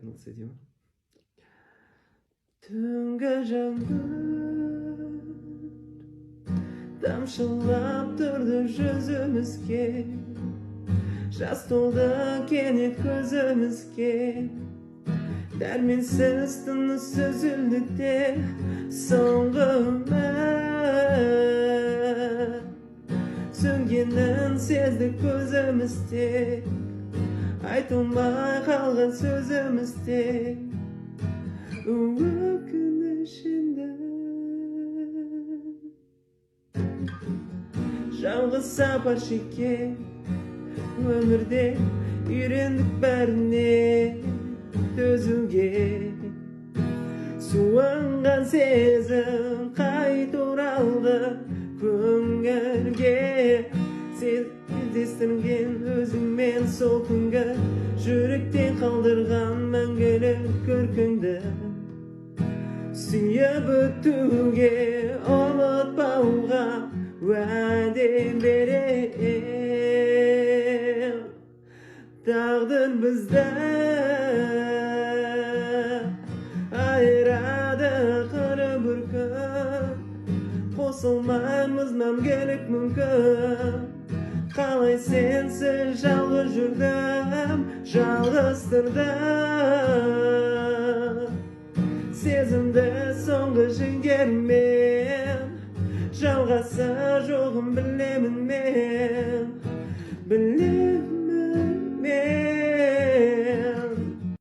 nasıl edeyim? Түнгі жаңбыр тамшылап тұрды жүзімізге, жас толды кенет көзімізге, дәрменсіз тыныс үзілді де соңғы үміт сөнгенін сездік көзімізде, айтылмай қалған сөзімізде өкінішіңді. Жалғыз сапар шеккен өмірде үйрендік бәріне төзуге, суынған сезім қайта оралды көңілге, кездестірген өзіңмен сол күнгі жүректен қалдырған мәңгілік көркіңді, сүйіп өтуге ұмытпауға уәде берем. Тағдыр бізді айырады қыры бір күн, қосылмаймыз мәңгілік мүмкін. Қалай сенсіз жалғыз жүрдім, жалғыздырдым сезімді соңғы жігермен, жалғасы жоғын білемін мен, білемін.